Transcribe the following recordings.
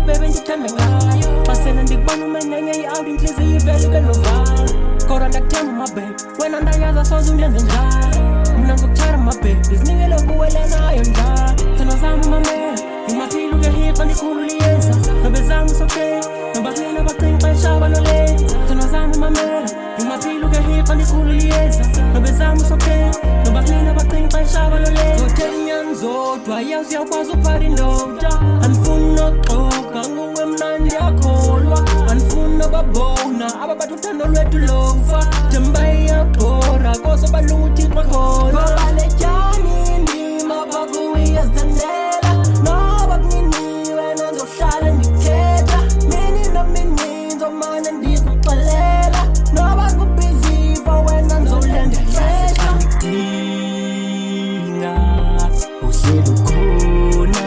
baby ngithanda ngayo Pasela ndikubona umenenye i-out inhliziyo ivele ibe novalo Kodwa ndakuthemba my babe wena ndayaza soze ungenze njalo Mina ngizokuthanda my babe ngizinikele kuwele nayo njalo Thina zami mamela ngimaphile ukehiqa ndikhululiyeza Nobe zami usokhe nobakulina bacinqa eshaba nolenza Thina zami mamela ngimaphile ukehiqa ndikhululiyeza Nobe zami usokhe nobakulina bacinqa eshaba nolenza Zothela inyani zodwa yazi uyakwazi ukuphara indoda Anifuni noxoka nguwe mna ndiyakholwa Anifuni babona ababatha uthando lwethu lofa Themba iyaxhora kose balunga uthixo khona Babalejani indima bakuwe iyazithandela Noba kuniniwe nanzohlala ndikhetha Mini nomini nzomane ndizokuxelela Noba kubhiziva wena nzolendelesha Ngidinga uhleli ukhona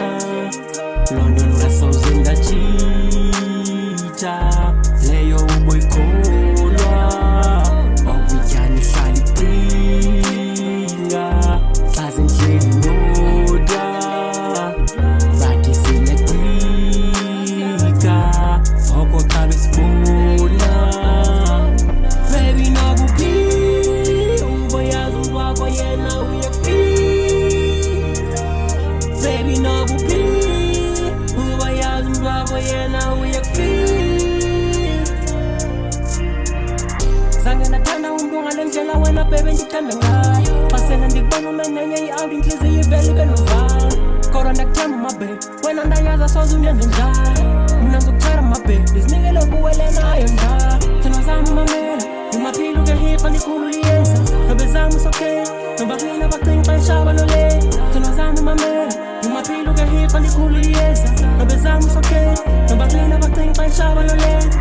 London ngasoze ndachita Leyo uboyikholwa Awubyani hlala idinga Xaze ngihleli ndodwa Bathi siyadika Oko xa besibona Baby nakuphi uboyazi wakho yena uyakufika Baby nakuphi uboyazi wakho yena uyakufika Zange nathanda umuntu ngale ndlela wena baby ngithanda ngayo Pasela ndikubona umenenye i-out inhliziyo ivele ibe novalo Kodwa ndakuthemba my babe wena ndayaza soze ungenze njalo Mina ngizokuthanda my babe ngizinikele kuwele nayo njalo Thina zami mamela ngimaphile ukehiqa ndikhululiyeza Nobe zami usokhe nobakulina bacinqa eshaba nolenza Thina zami mamela ngimaphile ukehiqa ndikhululiyeza Nobe zami usokhe nobakulina bacinqa eshaba nolenza